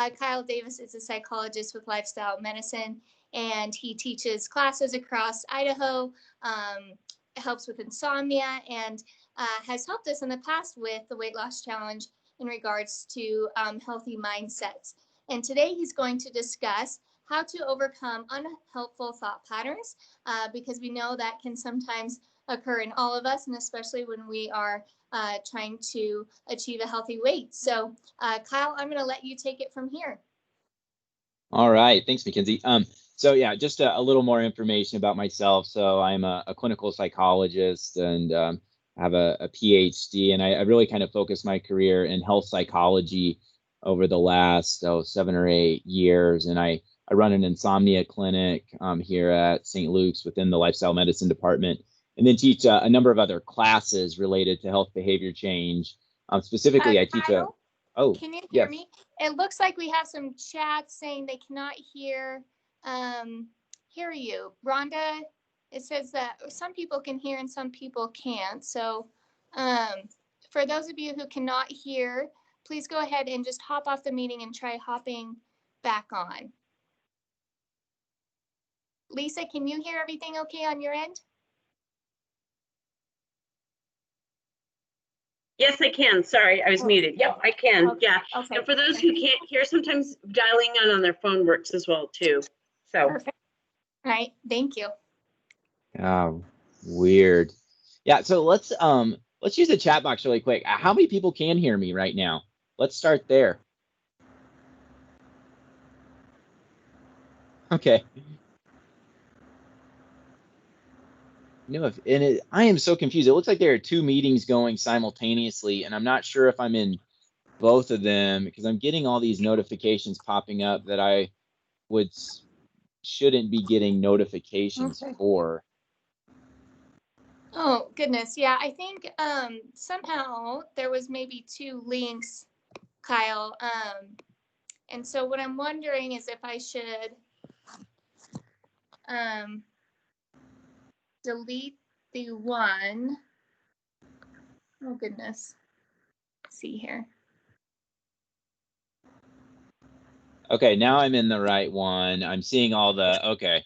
Kyle Davis is a psychologist with lifestyle medicine, and he teaches classes across Idaho, helps with insomnia, and has helped us in the past with the weight loss challenge in regards to healthy mindsets. And today he's going to discuss how to overcome unhelpful thought patterns, because we know that can sometimes occur in all of us, and especially when we are trying to achieve a healthy weight. So, Kyle, I'm going to let you take it from here. All right. Thanks, Mackenzie. So yeah, just a little more information about myself. So I'm a clinical psychologist and have a PhD, and I really kind of focused my career in health psychology over the last 7 or 8 years. And I run an insomnia clinic here at St. Luke's within the lifestyle medicine department, and then teach a number of other classes related to health behavior change. Specifically, I teach Kyle, Oh, can you hear yes. me? It looks like we have some chats saying they cannot hear you. Rhonda, it says that some people can hear and some people can't. So for those of you who cannot hear, please go ahead and just hop off the meeting and try hopping back on. Lisa, can you hear everything okay on your end? Yes, I can. Sorry, I was muted. Yep, I can. Okay. Yeah. Okay. And for those who can't hear, sometimes dialing in on their phone works as well too. So. Perfect. All right. Thank you. Oh, weird. Yeah. So let's use the chat box really quick. How many people can hear me right now? Let's start there. Okay. I am so confused. It looks like there are 2 meetings going simultaneously, and I'm not sure if I'm in both of them because I'm getting all these notifications popping up that I shouldn't be getting notifications for. Oh, goodness. Yeah, I think somehow there was maybe 2 links, Kyle. And so what I'm wondering is if I should delete the one. Oh, goodness. Let's see here. Okay, now I'm in the right one. I'm seeing all the, okay.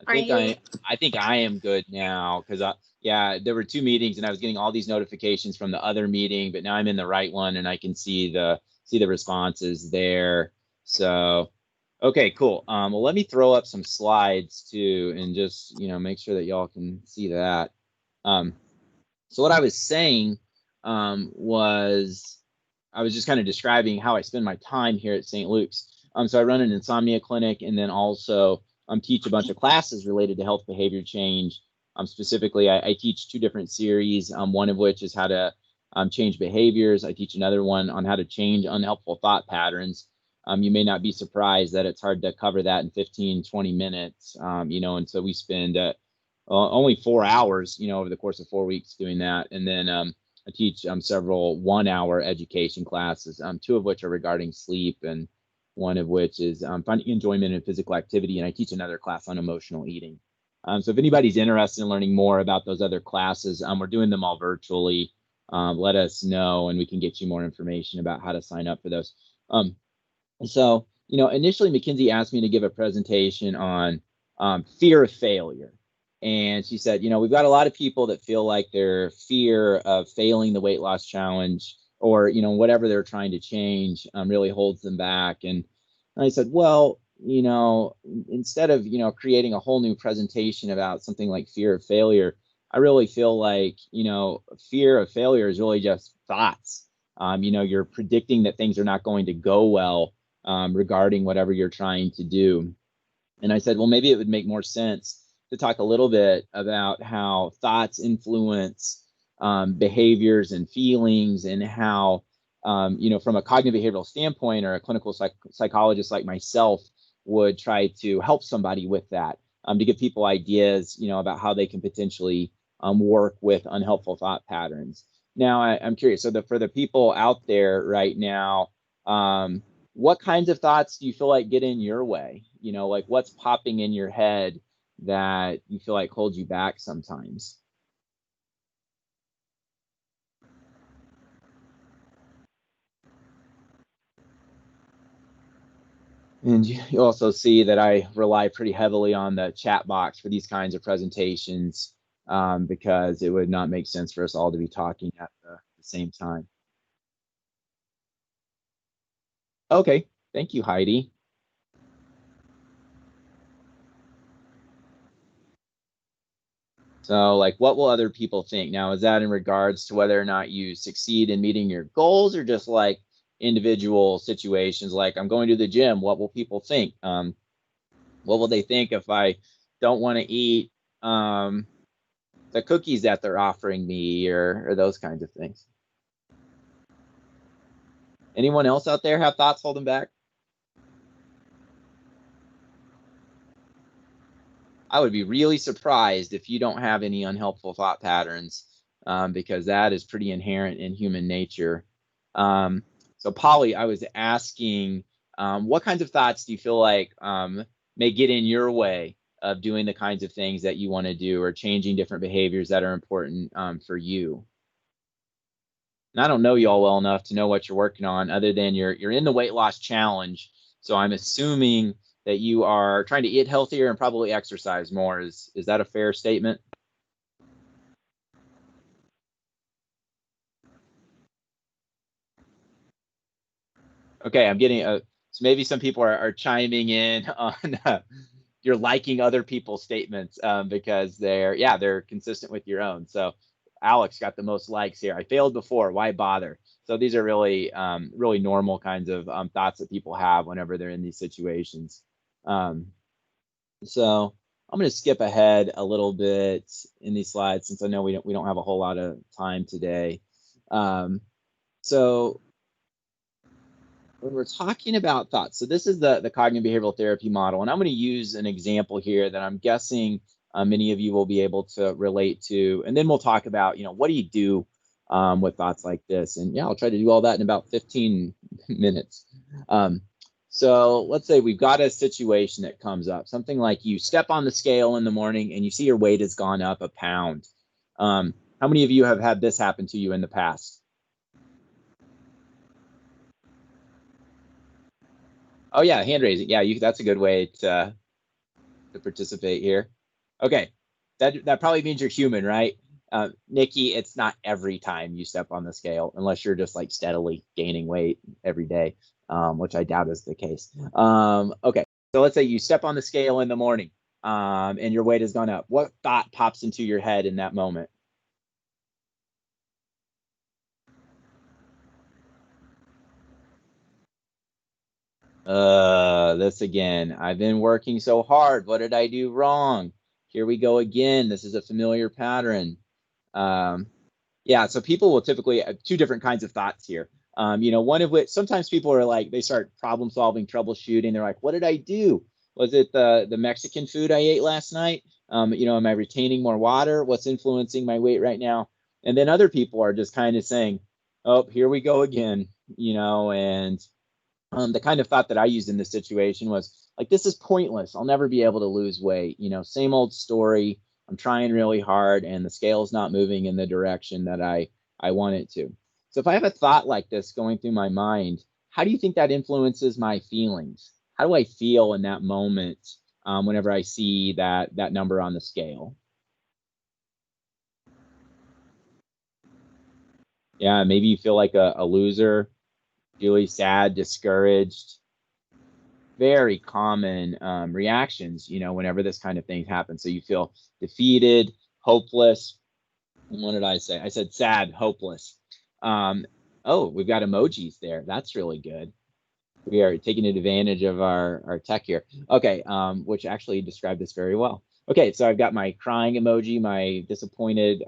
I think I am good now because yeah, there were 2 meetings and I was getting all these notifications from the other meeting, but now I'm in the right one and I can see the responses there. So, okay, cool. Well, let me throw up some slides too and just, make sure that y'all can see that. So what I was saying was I was just kind of describing how I spend my time here at St. Luke's. So I run an insomnia clinic and then also teach a bunch of classes related to health behavior change. Specifically, I teach 2 different series, one of which is how to change behaviors. I teach another one on how to change unhelpful thought patterns. You may not be surprised that it's hard to cover that in 15, 20 minutes, and so we spend only 4 hours, over the course of 4 weeks doing that. And then I teach several 1-hour education classes, 2 of which are regarding sleep and one of which is finding enjoyment in physical activity. And I teach another class on emotional eating. So if anybody's interested in learning more about those other classes, we're doing them all virtually. Let us know and we can get you more information about how to sign up for those. So, initially Mackenzie asked me to give a presentation on fear of failure. And she said, we've got a lot of people that feel like their fear of failing the weight loss challenge or, whatever they're trying to change really holds them back. And I said, well, instead of, creating a whole new presentation about something like fear of failure, I really feel like, fear of failure is really just thoughts. You're predicting that things are not going to go well regarding whatever you're trying to do. And I said, well, maybe it would make more sense to talk a little bit about how thoughts influence behaviors and feelings and how, from a cognitive behavioral standpoint or a clinical psychologist like myself would try to help somebody with that, to give people ideas, about how they can potentially work with unhelpful thought patterns. Now, I'm curious. So for the people out there right now, what kinds of thoughts do you feel like get in your way? Like what's popping in your head that you feel like holds you back sometimes? And you also see that I rely pretty heavily on the chat box for these kinds of presentations, because it would not make sense for us all to be talking at the same time. Okay, thank you, Heidi. So, like, what will other people think? Now, is that in regards to whether or not you succeed in meeting your goals, or just like individual situations, like I'm going to the gym, what will people think? What will they think if I don't want to eat the cookies that they're offering me, or those kinds of things? Anyone else out there have thoughts holding back? I would be really surprised if you don't have any unhelpful thought patterns, because that is pretty inherent in human nature. So, Polly, I was asking, what kinds of thoughts do you feel like may get in your way of doing the kinds of things that you want to do, or changing different behaviors that are important for you? And I don't know you all well enough to know what you're working on, other than you're in the weight loss challenge. So I'm assuming that you are trying to eat healthier and probably exercise more. Is that a fair statement? Okay, I'm getting so maybe some people are chiming in on you're liking other people's statements, because they're consistent with your own. So Alex got the most likes here. I failed before. Why bother? So these are really really normal kinds of thoughts that people have whenever they're in these situations. Um, so I'm going to skip ahead a little bit in these slides, since I know we don't have a whole lot of time today. So when we're talking about thoughts, so this is the cognitive behavioral therapy model, and I'm going to use an example here that I'm guessing many of you will be able to relate to, and then we'll talk about, what do you do with thoughts like this. And yeah, I'll try to do all that in about 15 minutes. So let's say we've got a situation that comes up, something like you step on the scale in the morning and you see your weight has gone up a pound. How many of you have had this happen to you in the past? Oh yeah, hand raising. Yeah, that's a good way to participate here. Okay, that probably means you're human, right? Nikki, it's not every time you step on the scale, unless you're just like steadily gaining weight every day, which I doubt is the case. Okay, so let's say you step on the scale in the morning, and your weight has gone up. What thought pops into your head in that moment? This again. I've been working so hard. What did I do wrong? Here we go again. This is a familiar pattern. Um, yeah, so people will typically have two different kinds of thoughts here. One of which sometimes people are like, they start problem solving, troubleshooting. They're like, what did I do? Was it the Mexican food I ate last night? Am I retaining more water? What's influencing my weight right now? And then other people are just kind of saying, oh, here we go again, and the kind of thought that I used in this situation was like, this is pointless. I'll never be able to lose weight. Same old story. I'm trying really hard and the scale's not moving in the direction that I want it to. So if I have a thought like this going through my mind, how do you think that influences my feelings? How do I feel in that moment, whenever I see that number on the scale? Yeah, maybe you feel like a loser, really sad, discouraged. Very common reactions, whenever this kind of thing happens. So you feel defeated, hopeless. What did I say? I said sad, hopeless. Oh, we've got emojis there. That's really good. We are taking advantage of our tech here. Okay, which actually described this very well. Okay, so I've got my crying emoji, my disappointed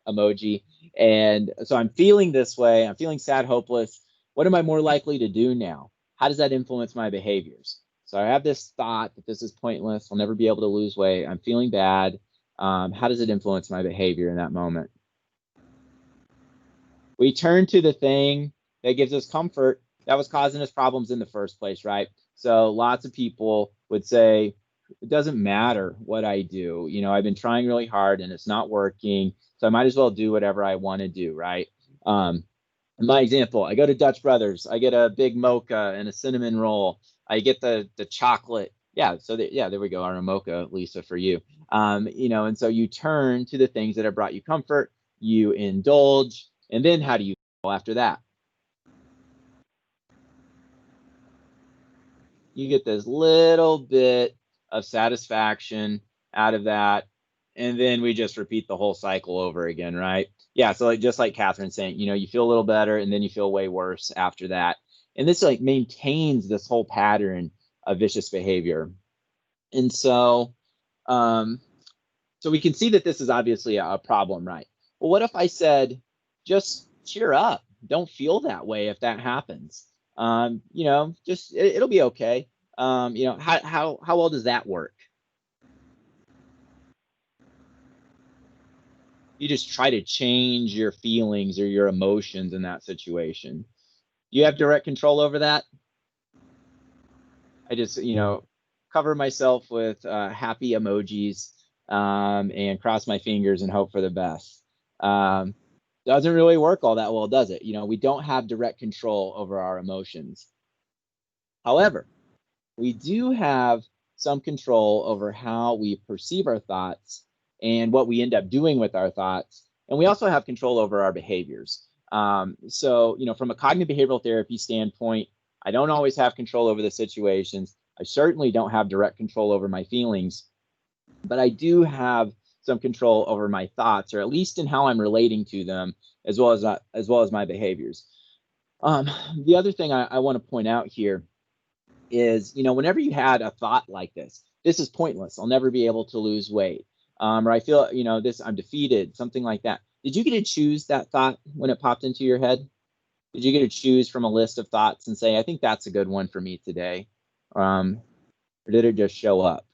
emoji. And so I'm feeling this way. I'm feeling sad, hopeless. What am I more likely to do now? How does that influence my behaviors? So I have this thought that this is pointless. I'll never be able to lose weight. I'm feeling bad. How does it influence my behavior in that moment? We turn to the thing that gives us comfort that was causing us problems in the first place, right? So lots of people would say, it doesn't matter what I do. I've been trying really hard and it's not working. So I might as well do whatever I want to do, right? In my example, I go to Dutch Brothers. I get a big mocha and a cinnamon roll. I get the chocolate. Yeah, so there we go, our mocha, Lisa, for you. And so you turn to the things that have brought you comfort, you indulge, and then how do you feel after that? You get this little bit of satisfaction out of that, and then we just repeat the whole cycle over again, right? Yeah, so just like Catherine's saying, you feel a little better, and then you feel way worse after that. And this maintains this whole pattern of vicious behavior. And so we can see that this is obviously a problem, right? Well, what if I said, just cheer up, don't feel that way if that happens? Just it'll be okay. How well does that work? You just try to change your feelings or your emotions in that situation. You have direct control over that. I just, cover myself with happy emojis and cross my fingers and hope for the best. Doesn't really work all that well, does it? We don't have direct control over our emotions. However, we do have some control over how we perceive our thoughts and what we end up doing with our thoughts. And we also have control over our behaviors. So, from a cognitive behavioral therapy standpoint, I don't always have control over the situations. I certainly don't have direct control over my feelings, but I do have some control over my thoughts, or at least in how I'm relating to them, as well as my behaviors. The other thing I want to point out here is, whenever you had a thought like this is pointless, I'll never be able to lose weight, or I feel, I'm defeated, something like that. Did you get to choose that thought when it popped into your head? Did you get to choose from a list of thoughts and say, I think that's a good one for me today? Or did it just show up?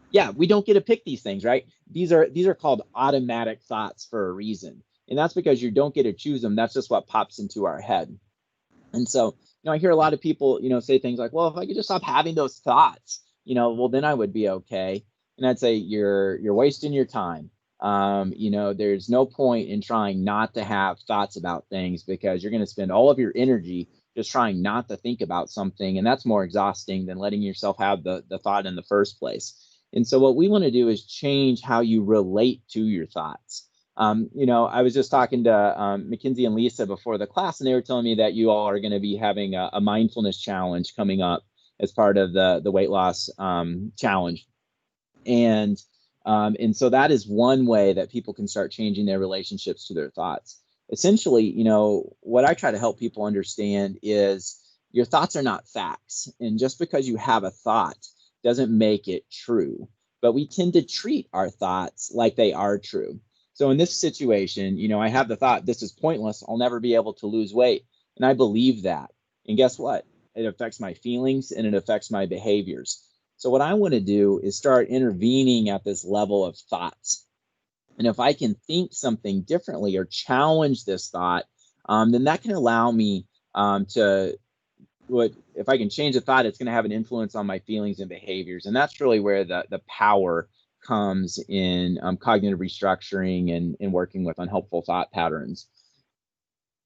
Yeah, we don't get to pick these things, right? These are called automatic thoughts for a reason. And that's because you don't get to choose them. That's just what pops into our head. And so, I hear a lot of people, say things like, well, if I could just stop having those thoughts, well, then I would be okay. And I'd say you're wasting your time. There's no point in trying not to have thoughts about things, because you're going to spend all of your energy just trying not to think about something. And that's more exhausting than letting yourself have the thought in the first place. And so what we want to do is change how you relate to your thoughts. I was just talking to Mackenzie and Lisa before the class, and they were telling me that you all are going to be having a mindfulness challenge coming up as part of the weight loss challenge. And so that is one way that people can start changing their relationships to their thoughts. Essentially, what I try to help people understand is your thoughts are not facts. And just because you have a thought doesn't make it true. But we tend to treat our thoughts like they are true. So in this situation, I have the thought, this is pointless, I'll never be able to lose weight. And I believe that. And guess what? It affects my feelings and it affects my behaviors. So what I want to do is start intervening at this level of thoughts. And if I can think something differently or challenge this thought, then that can allow me if I can change the thought, it's going to have an influence on my feelings and behaviors. And that's really where the power comes in cognitive restructuring and working with unhelpful thought patterns.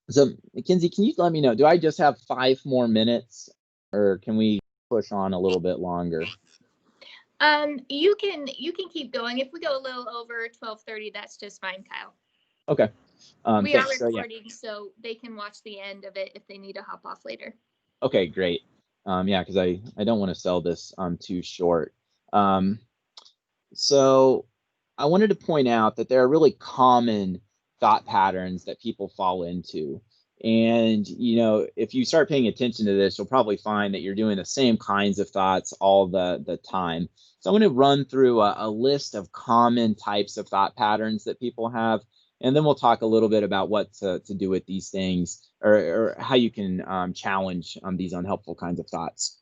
So, Mackenzie, can you let me know, do I just have 5 more minutes, or can we push on a little bit longer? You can keep going. If we go a little over 12:30, that's just fine, Kyle. Okay. We are recording, so they can watch the end of it if they need to hop off later. Okay, great. Yeah, because I don't want to sell this too short. So I wanted to point out that there are really common thought patterns that people fall into. And, if you start paying attention to this, you'll probably find that you're doing the same kinds of thoughts all the time. So I'm going to run through a list of common types of thought patterns that people have. And then we'll talk a little bit about what to do with these things, or how you can challenge these unhelpful kinds of thoughts.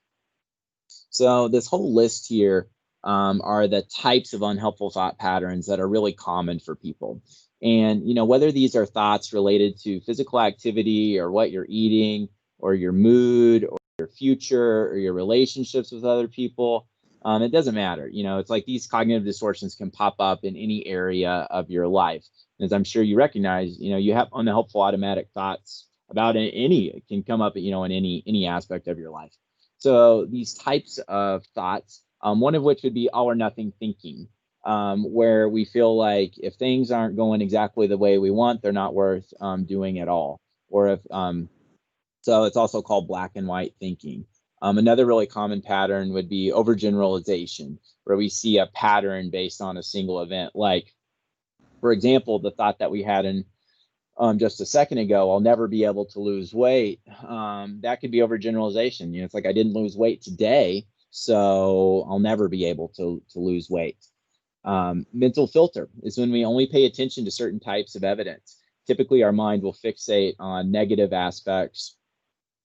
So this whole list here are the types of unhelpful thought patterns that are really common for people. And, whether these are thoughts related to physical activity or what you're eating or your mood or your future or your relationships with other people, It doesn't matter. It's like these cognitive distortions can pop up in any area of your life. As I'm sure you recognize, you have unhelpful automatic thoughts about it can come up, in any aspect of your life. So these types of thoughts, one of which would be all or nothing thinking, where we feel like if things aren't going exactly the way we want, they're not worth doing at all. Or if so it's also called black and white thinking. Another really common pattern would be overgeneralization, where we see a pattern based on a single event. Like, for example, the thought that we had in just a second ago, I'll never be able to lose weight. That could be overgeneralization. It's like I didn't lose weight today, so I'll never be able to lose weight. Mental filter is when we only pay attention to certain types of evidence. Typically, our mind will fixate on negative aspects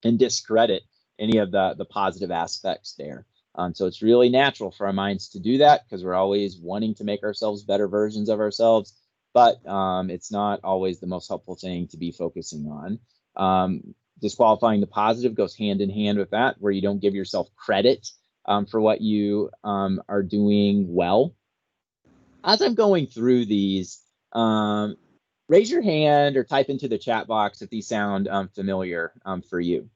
and discredit any of the positive aspects there. So it's really natural for our minds to do that because we're always wanting to make ourselves better versions of ourselves, but it's not always the most helpful thing to be focusing on. Disqualifying the positive goes hand in hand with that, where you don't give yourself credit for what you are doing well. As I'm going through these, raise your hand or type into the chat box if these sound familiar for you.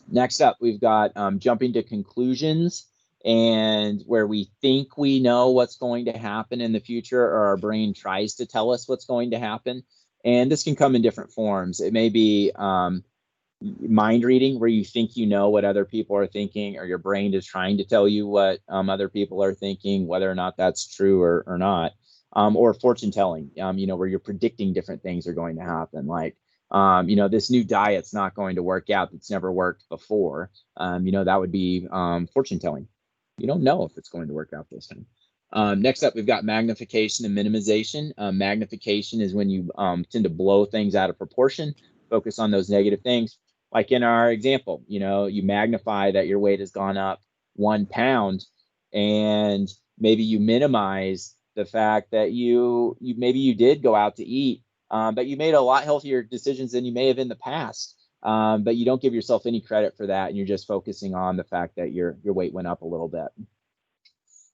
Next up, we've got jumping to conclusions, and where we think we know what's going to happen in the future, or our brain tries to tell us what's going to happen. And this can come in different forms. It may be mind reading, where you think you know what other people are thinking, or your brain is trying to tell you what other people are thinking, whether or not that's true or not. Or fortune telling, where you're predicting different things are going to happen. Like, this new diet's not going to work out. That's never worked before. That would be fortune telling. You don't know if it's going to work out this time. Next up, we've got magnification and minimization. Magnification is when you tend to blow things out of proportion, focus on those negative things. Like in our example, you magnify that your weight has gone up 1 pound, and maybe you minimize the fact that you maybe you did go out to eat, but you made a lot healthier decisions than you may have in the past. But you don't give yourself any credit for that, and you're just focusing on the fact that your weight went up a little bit.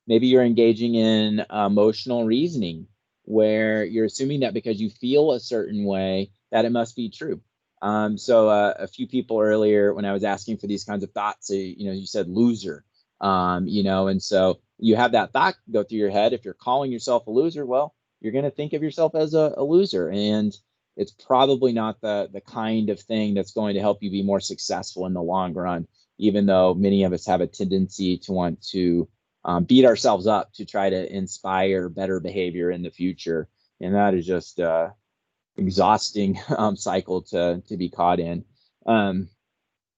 Maybe you're engaging in emotional reasoning, where you're assuming that because you feel a certain way that it must be true. So a few people earlier, when I was asking for these kinds of thoughts, you said loser, and so you have that thought go through your head. If you're calling yourself a loser, well, you're going to think of yourself as a loser, and it's probably not the kind of thing that's going to help you be more successful in the long run, even though many of us have a tendency to want to beat ourselves up to try to inspire better behavior in the future. And that is just exhausting cycle to be caught in.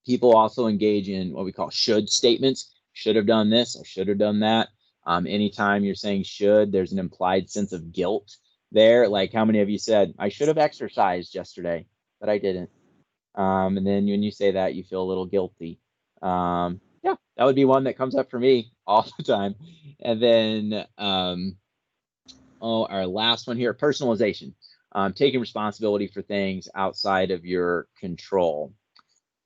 People also engage in what we call should statements. Should have done this, I should have done that. Anytime you're saying should, there's an implied sense of guilt there. Like, how many of you said, I should have exercised yesterday, but I didn't? And then when you say that, you feel a little guilty. Yeah, that would be one that comes up for me all the time. And then, our last one here, personalization. Taking responsibility for things outside of your control.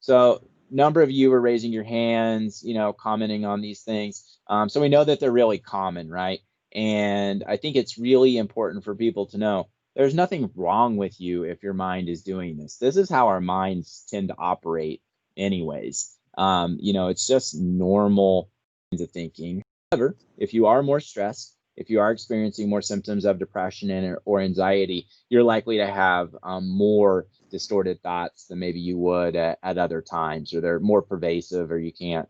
So number of you are raising your hands, commenting on these things. So we know that they're really common, right? And I think it's really important for people to know there's nothing wrong with you if your mind is doing this. This is how our minds tend to operate anyways. It's just normal kinds of thinking. However, if you are more stressed, if you are experiencing more symptoms of depression or anxiety, you're likely to have more distorted thoughts than maybe you would at other times, or they're more pervasive, or you can't,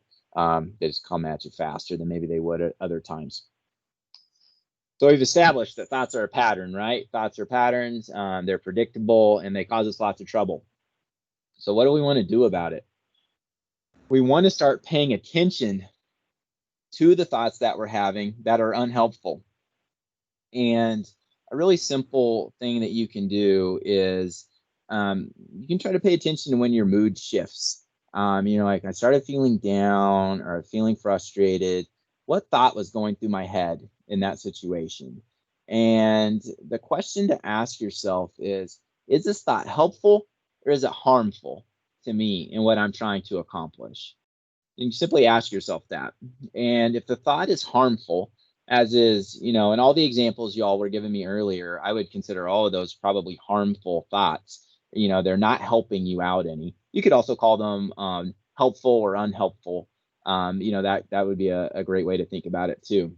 they just come at you faster than maybe they would at other times. So we've established that thoughts are a pattern, right? Thoughts are patterns, they're predictable, and they cause us lots of trouble. So what do we want to do about it? We want to start paying attention to the thoughts that we're having that are unhelpful. And a really simple thing that you can do is you can try to pay attention to when your mood shifts. Like I started feeling down or feeling frustrated. What thought was going through my head in that situation? And the question to ask yourself is this thought helpful or is it harmful to me and what I'm trying to accomplish? And you simply ask yourself that. And if the thought is harmful, as is, in all the examples y'all were giving me earlier, I would consider all of those probably harmful thoughts. They're not helping you out any. You could also call them helpful or unhelpful. That would be a great way to think about it too.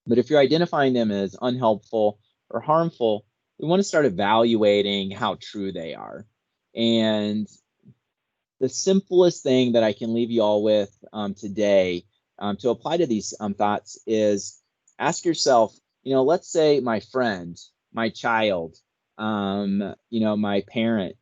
But if you're identifying them as unhelpful or harmful, we want to start evaluating how true they are. And the simplest thing that I can leave you all with today to apply to these thoughts is ask yourself, let's say my friend, my child, my parent,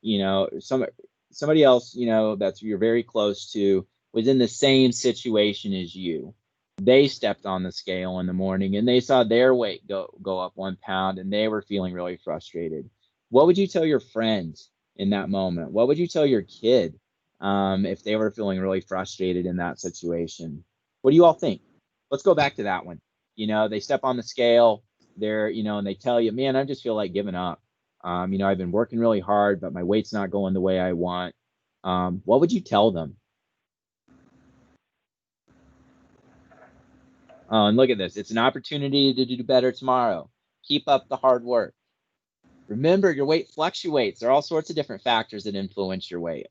somebody else, that's you're very close to was in the same situation as you. They stepped on the scale in the morning and they saw their weight go up 1 pound and they were feeling really frustrated. What would you tell your friend in that moment? What would you tell your kid if they were feeling really frustrated in that situation? What do you all think? Let's go back to that one. They step on the scale, and they tell you, man, I just feel like giving up. I've been working really hard, but my weight's not going the way I want. What would you tell them? And look at this. It's an opportunity to do better tomorrow. Keep up the hard work. Remember, your weight fluctuates. There are all sorts of different factors that influence your weight.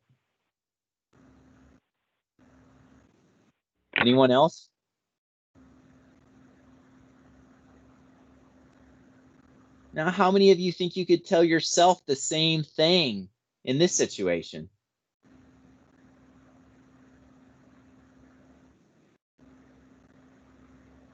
Anyone else? Now, how many of you think you could tell yourself the same thing in this situation?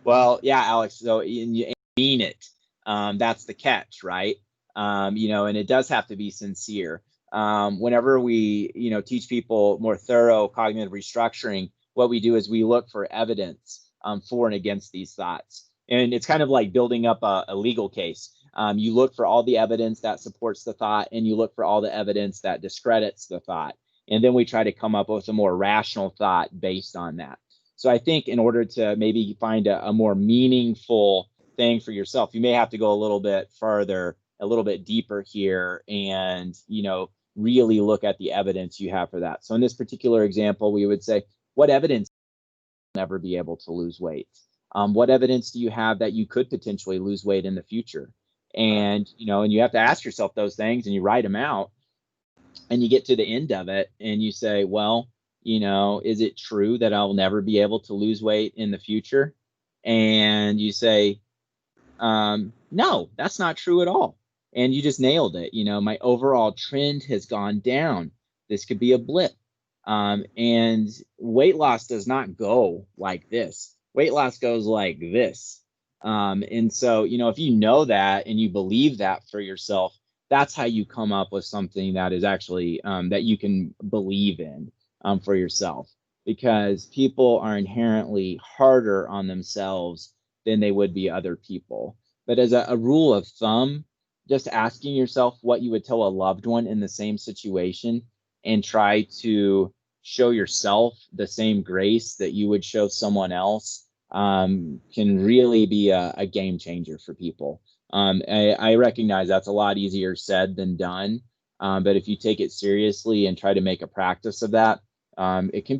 Well, yeah, Alex, so you mean it. That's the catch, right? And it does have to be sincere. Whenever we, teach people more thorough cognitive restructuring, what we do is we look for evidence for and against these thoughts. And it's kind of like building up a legal case. You look for all the evidence that supports the thought, and you look for all the evidence that discredits the thought. And then we try to come up with a more rational thought based on that. So I think in order to maybe find a more meaningful thing for yourself, you may have to go a little bit further, a little bit deeper here, and really look at the evidence you have for that. So in this particular example, we would say, what evidence will never be able to lose weight? What evidence do you have that you could potentially lose weight in the future? And and you have to ask yourself those things, and you write them out, and you get to the end of it, and you say, well, is it true that I'll never be able to lose weight in the future? And you say, no, that's not true at all. And you just nailed it. My overall trend has gone down. This could be a blip. And weight loss does not go like this. Weight loss goes like this. And so, if you know that and you believe that for yourself, that's how you come up with something that is actually that you can believe in for yourself, because people are inherently harder on themselves than they would be other people. But as a rule of thumb, just asking yourself what you would tell a loved one in the same situation and try to show yourself the same grace that you would show someone else can really be a game changer for people. I recognize that's a lot easier said than done, but if you take it seriously and try to make a practice of that, it can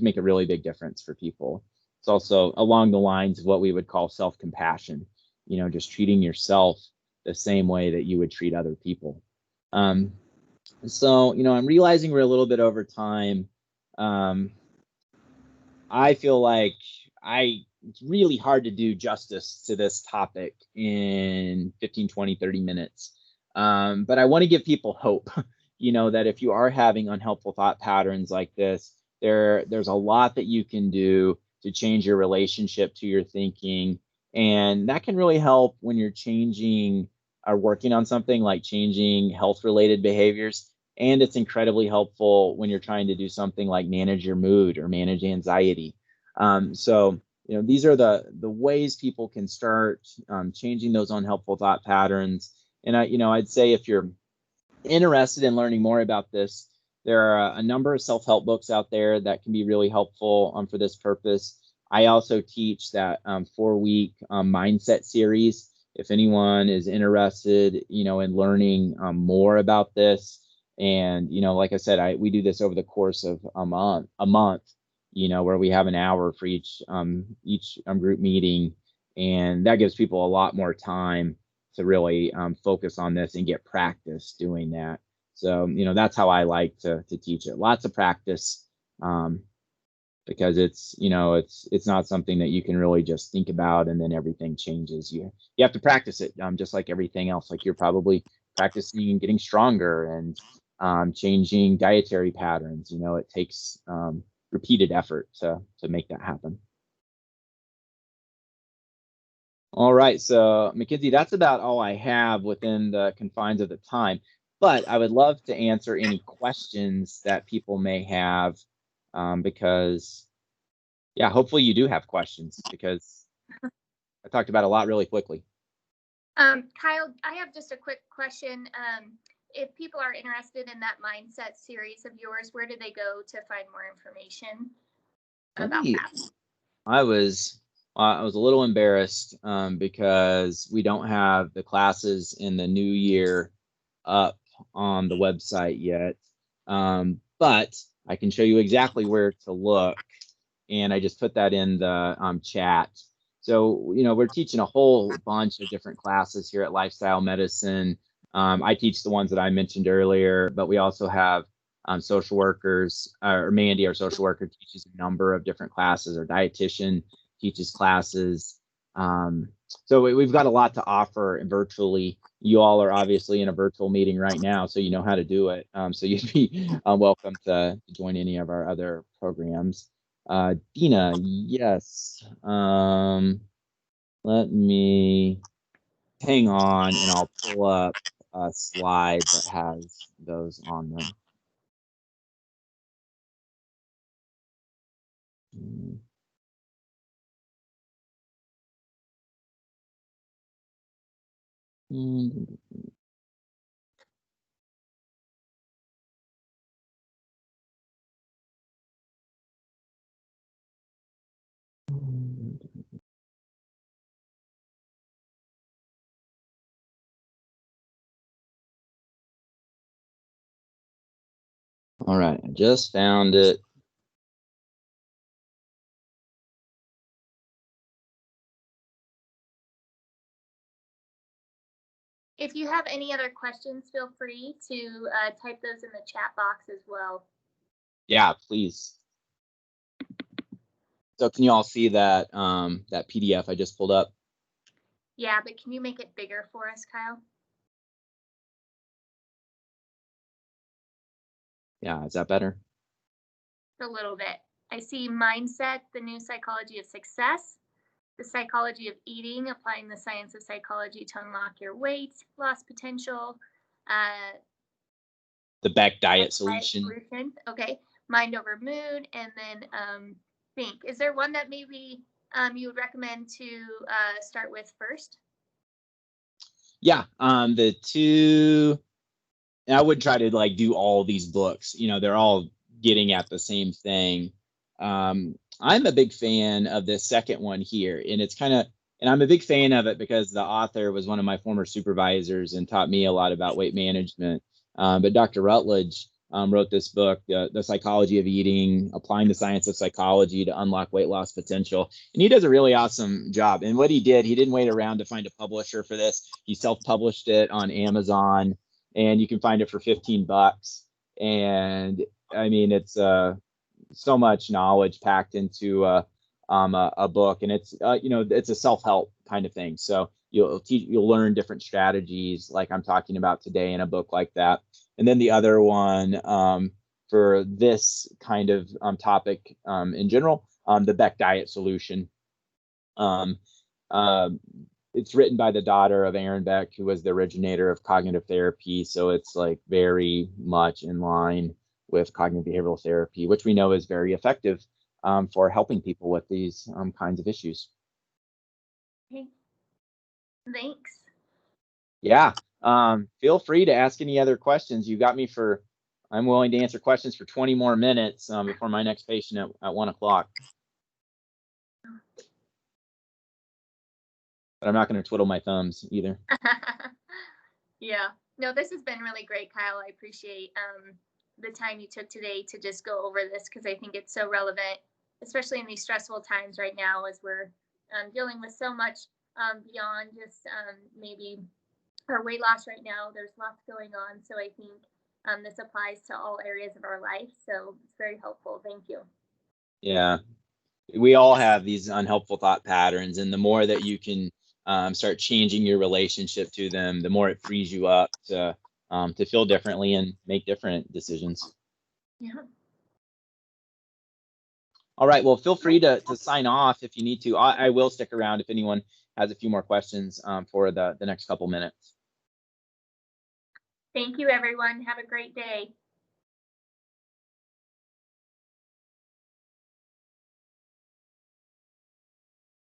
make a really big difference for people. It's also along the lines of what we would call self-compassion, just treating yourself the same way that you would treat other people. So, I'm realizing we're a little bit over time. I feel like it's really hard to do justice to this topic in 15, 20, 30 minutes. But I want to give people hope, that if you are having unhelpful thought patterns like this, there's a lot that you can do to change your relationship to your thinking. And that can really help when you're changing or working on something like changing health-related behaviors. And it's incredibly helpful when you're trying to do something like manage your mood or manage anxiety. So, these are the ways people can start changing those unhelpful thought patterns. And I'd say if you're interested in learning more about this, there are a number of self-help books out there that can be really helpful for this purpose. I also teach that 4-week mindset series. If anyone is interested, in learning more about this, And, like I said, we do this over the course of a month, where we have an hour for each group meeting. And that gives people a lot more time to really focus on this and get practice doing that. So, that's how I like to teach it. Lots of practice, because it's not something that you can really just think about and then everything changes. You have to practice it, just like everything else. Like you're probably practicing and getting stronger and changing dietary patterns. It takes repeated effort to make that happen. All right, so Mackenzie, that's about all I have within the confines of the time, but I would love to answer any questions that people may have, because, yeah, hopefully you do have questions, because I talked about a lot really quickly. Kyle, I have just a quick question. If people are interested in that mindset series of yours, where do they go to find more information about that? I was a little embarrassed because we don't have the classes in the new year up on the website yet, but I can show you exactly where to look, and I just put that in the chat. So, we're teaching a whole bunch of different classes here at Lifestyle Medicine. I teach the ones that I mentioned earlier, but we also have social workers, or Mandy, our social worker, teaches a number of different classes. Our dietitian teaches classes. So we've got a lot to offer virtually. You all are obviously in a virtual meeting right now, so you know how to do it. So you'd be welcome to join any of our other programs. Dina, yes. Let me hang on and I'll pull up a slide that has those on them. All right, I just found it. If you have any other questions, feel free to type those in the chat box as well. Yeah, please. So can you all see that that PDF I just pulled up? Yeah, but can you make it bigger for us, Kyle? Yeah, is that better? A little bit. I see mindset, the new psychology of success, the psychology of eating, applying the science of psychology to unlock your weight loss potential. The Beck diet solution. Okay, mind over mood, and then think. Is there one that maybe you would recommend to start with first? Yeah, the two. And I would try to like do all these books. They're all getting at the same thing. I'm a big fan of this second one here, and I'm a big fan of it because the author was one of my former supervisors and taught me a lot about weight management. But Dr. Rutledge wrote this book, The Psychology of Eating, Applying the Science of Psychology to Unlock Weight Loss Potential. And he does a really awesome job. And what he didn't wait around to find a publisher for this. He self-published it on Amazon, and you can find it for $15. And I mean, it's so much knowledge packed into a book, and it's it's a self-help kind of thing. So you'll learn different strategies like I'm talking about today in a book like that. And then the other one for this kind of topic in general, the Beck Diet Solution. It's written by the daughter of Aaron Beck, who was the originator of cognitive therapy. So it's like very much in line with cognitive behavioral therapy, which we know is very effective for helping people with these kinds of issues. Okay. Thanks. Yeah. Feel free to ask any other questions. I'm willing to answer questions for 20 more minutes before my next patient at 1 o'clock. But I'm not going to twiddle my thumbs either. Yeah. No, this has been really great, Kyle. I appreciate the time you took today to just go over this, because I think it's so relevant, especially in these stressful times right now, as we're dealing with so much beyond just maybe our weight loss right now. There's lots going on. So I think this applies to all areas of our life. So it's very helpful. Thank you. Yeah, we all have these unhelpful thought patterns, and the more that you can start changing your relationship to them, the more it frees you up to feel differently and make different decisions. Yeah. All right, well, feel free to sign off if you need to. I will stick around if anyone has a few more questions for the next couple minutes. Thank you, everyone. Have a great day.